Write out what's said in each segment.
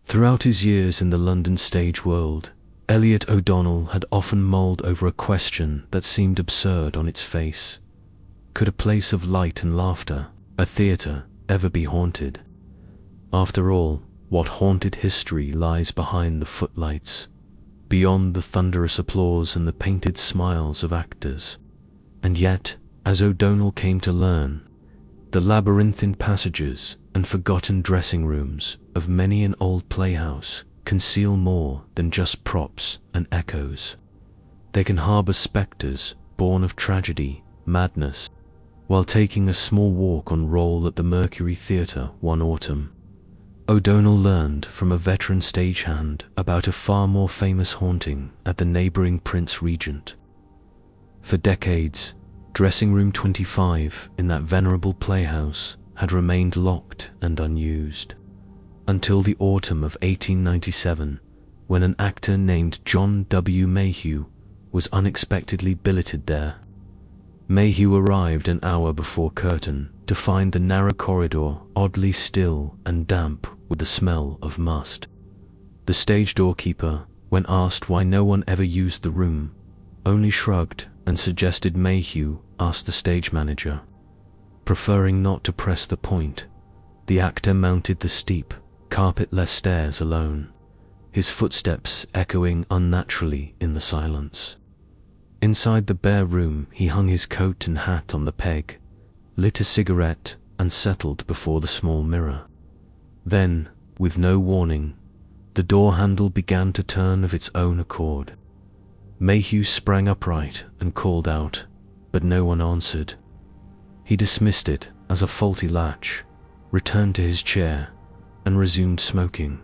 Throughout his years in the London stage world, Elliot O'Donnell had often mulled over a question that seemed absurd on its face. Could a place of light and laughter, a theatre, ever be haunted? After all, what haunted history lies behind the footlights, beyond the thunderous applause and the painted smiles of actors? And yet, as O'Donnell came to learn, the labyrinthine passages and forgotten dressing rooms of many an old playhouse conceal more than just props and echoes. They can harbour spectres born of tragedy, madness. While taking a small walk on roll at the Mercury Theatre one autumn, O'Donnell learned from a veteran stagehand about a far more famous haunting at the neighbouring Prince Regent. For decades, Dressing Room 25 in that venerable playhouse had remained locked and unused, until the autumn of 1897, when an actor named John W. Mayhew was unexpectedly billeted there. Mayhew arrived an hour before curtain to find the narrow corridor oddly still and damp with the smell of must. The stage doorkeeper, when asked why no one ever used the room, only shrugged and suggested Mayhew ask the stage manager. Preferring not to press the point, the actor mounted the steep, carpet-less stairs alone, his footsteps echoing unnaturally in the silence. Inside the bare room, he hung his coat and hat on the peg, lit a cigarette, and settled before the small mirror. Then, with no warning, the door handle began to turn of its own accord. Mayhew sprang upright and called out, but no one answered. He dismissed it as a faulty latch, returned to his chair, and resumed smoking.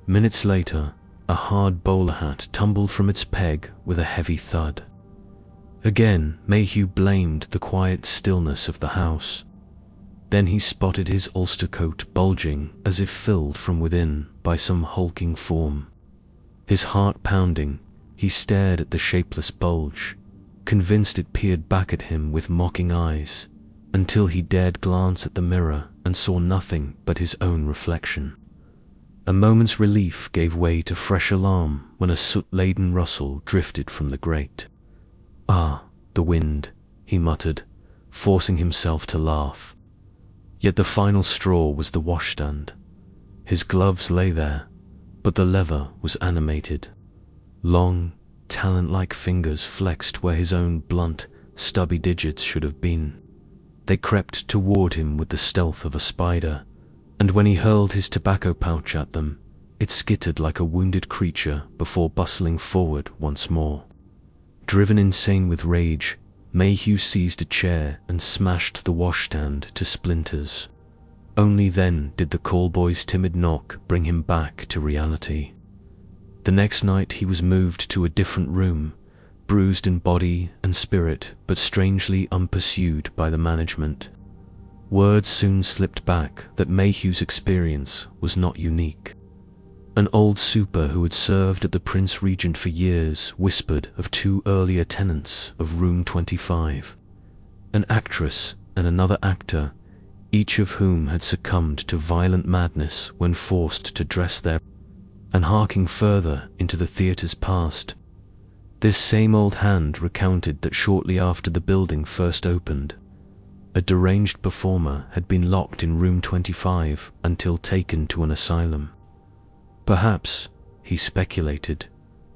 Minutes later, a hard bowler hat tumbled from its peg with a heavy thud. Again, Mayhew blamed the quiet stillness of the house. Then he spotted his ulster coat bulging as if filled from within by some hulking form. His heart pounding, he stared at the shapeless bulge, convinced it peered back at him with mocking eyes, until he dared glance at the mirror and saw nothing but his own reflection. A moment's relief gave way to fresh alarm when a soot-laden rustle drifted from the grate. "Ah, the wind," he muttered, forcing himself to laugh. Yet the final straw was the washstand. His gloves lay there, but the leather was animated. Long, talent-like fingers flexed where his own blunt, stubby digits should have been. They crept toward him with the stealth of a spider, and when he hurled his tobacco pouch at them, it skittered like a wounded creature before bustling forward once more. Driven insane with rage, Mayhew seized a chair and smashed the washstand to splinters. Only then did the callboy's timid knock bring him back to reality. The next night he was moved to a different room, bruised in body and spirit, but strangely unpursued by the management. Word soon slipped back that Mayhew's experience was not unique. An old super who had served at the Prince Regent for years whispered of two earlier tenants of room 25, an actress and another actor, each of whom had succumbed to violent madness when forced to dress there. And harking further into the theatre's past, this same old hand recounted that shortly after the building first opened, a deranged performer had been locked in room 25 until taken to an asylum. Perhaps, he speculated,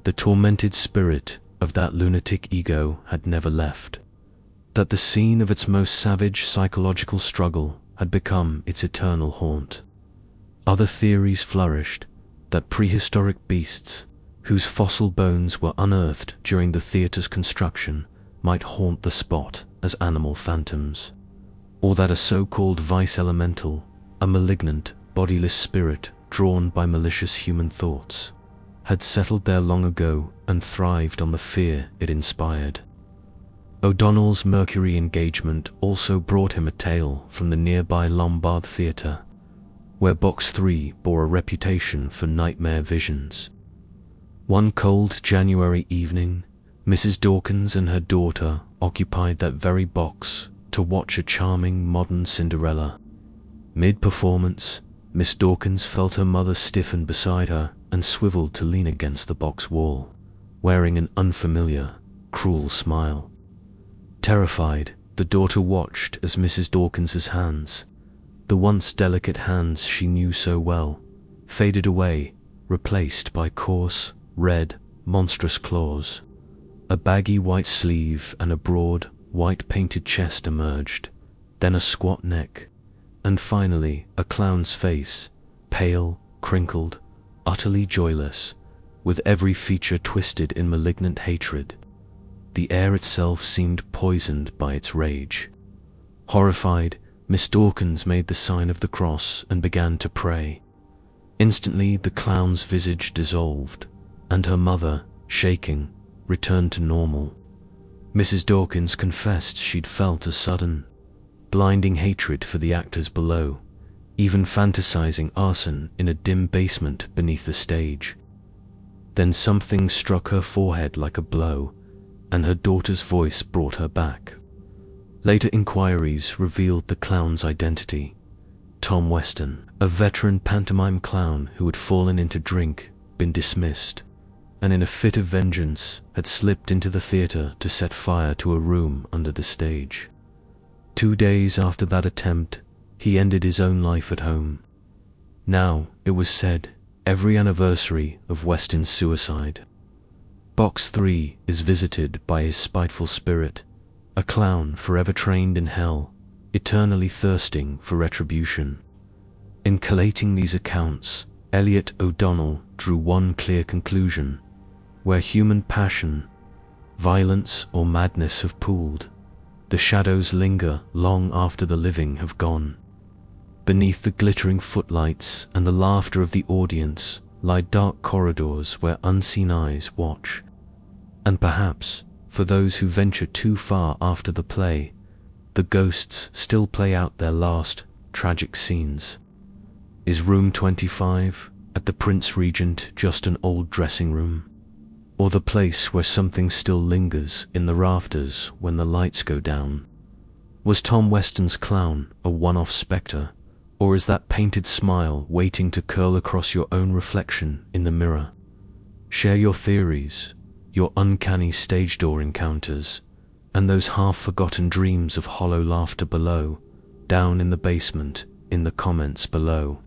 the tormented spirit of that lunatic ego had never left, that the scene of its most savage psychological struggle had become its eternal haunt. Other theories flourished, that prehistoric beasts, whose fossil bones were unearthed during the theatre's construction, might haunt the spot as animal phantoms, or that a so-called vice elemental, a malignant, bodiless spirit drawn by malicious human thoughts, had settled there long ago and thrived on the fear it inspired. O'Donnell's Mercury engagement also brought him a tale from the nearby Lombard Theatre, where Box 3 bore a reputation for nightmare visions. One cold January evening, Mrs. Dawkins and her daughter occupied that very box to watch a charming modern Cinderella. Mid-performance, Miss Dawkins felt her mother stiffen beside her and swiveled to lean against the box wall, wearing an unfamiliar, cruel smile. Terrified, the daughter watched as Mrs. Dawkins's hands, the once delicate hands she knew so well, faded away, replaced by coarse, red, monstrous claws. A baggy white sleeve and a broad, white painted chest emerged, then a squat neck, and finally a clown's face, pale, crinkled, utterly joyless, with every feature twisted in malignant hatred. The air itself seemed poisoned by its rage. Horrified, Miss Dawkins made the sign of the cross and began to pray. Instantly the clown's visage dissolved, and her mother, shaking, returned to normal. Mrs. Dawkins confessed she'd felt a sudden, blinding hatred for the actors below, even fantasizing arson in a dim basement beneath the stage. Then something struck her forehead like a blow, and her daughter's voice brought her back. Later inquiries revealed the clown's identity. Tom Weston, a veteran pantomime clown who had fallen into drink, been dismissed, and in a fit of vengeance had slipped into the theater to set fire to a room under the stage. 2 days after that attempt, he ended his own life at home. Now, it was said, every anniversary of Weston's suicide. Box 3 is visited by his spiteful spirit, a clown forever trained in hell, eternally thirsting for retribution. In collating these accounts, Elliot O'Donnell drew one clear conclusion: where human passion, violence, or madness have pooled, the shadows linger long after the living have gone. Beneath the glittering footlights and the laughter of the audience lie dark corridors where unseen eyes watch. And perhaps, for those who venture too far after the play, the ghosts still play out their last, tragic scenes. Is room 25 at the Prince Regent just an old dressing room? Or the place where something still lingers in the rafters when the lights go down? Was Tom Weston's clown a one-off spectre, or is that painted smile waiting to curl across your own reflection in the mirror? Share your theories, your uncanny stage door encounters, and those half-forgotten dreams of hollow laughter below, down in the basement, in the comments below.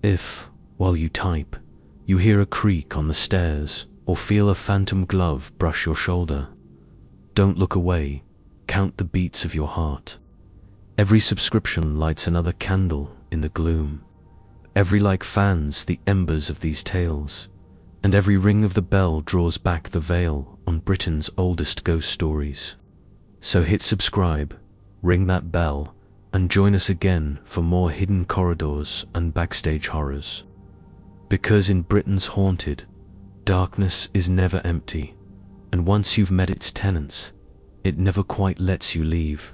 If, while you type, you hear a creak on the stairs, or feel a phantom glove brush your shoulder, don't look away, count the beats of your heart. Every subscription lights another candle in the gloom. Every like fans the embers of these tales, and every ring of the bell draws back the veil on Britain's oldest ghost stories. So hit subscribe, ring that bell, and join us again for more hidden corridors and backstage horrors. Because in Britain's haunted, darkness is never empty, and once you've met its tenants, it never quite lets you leave.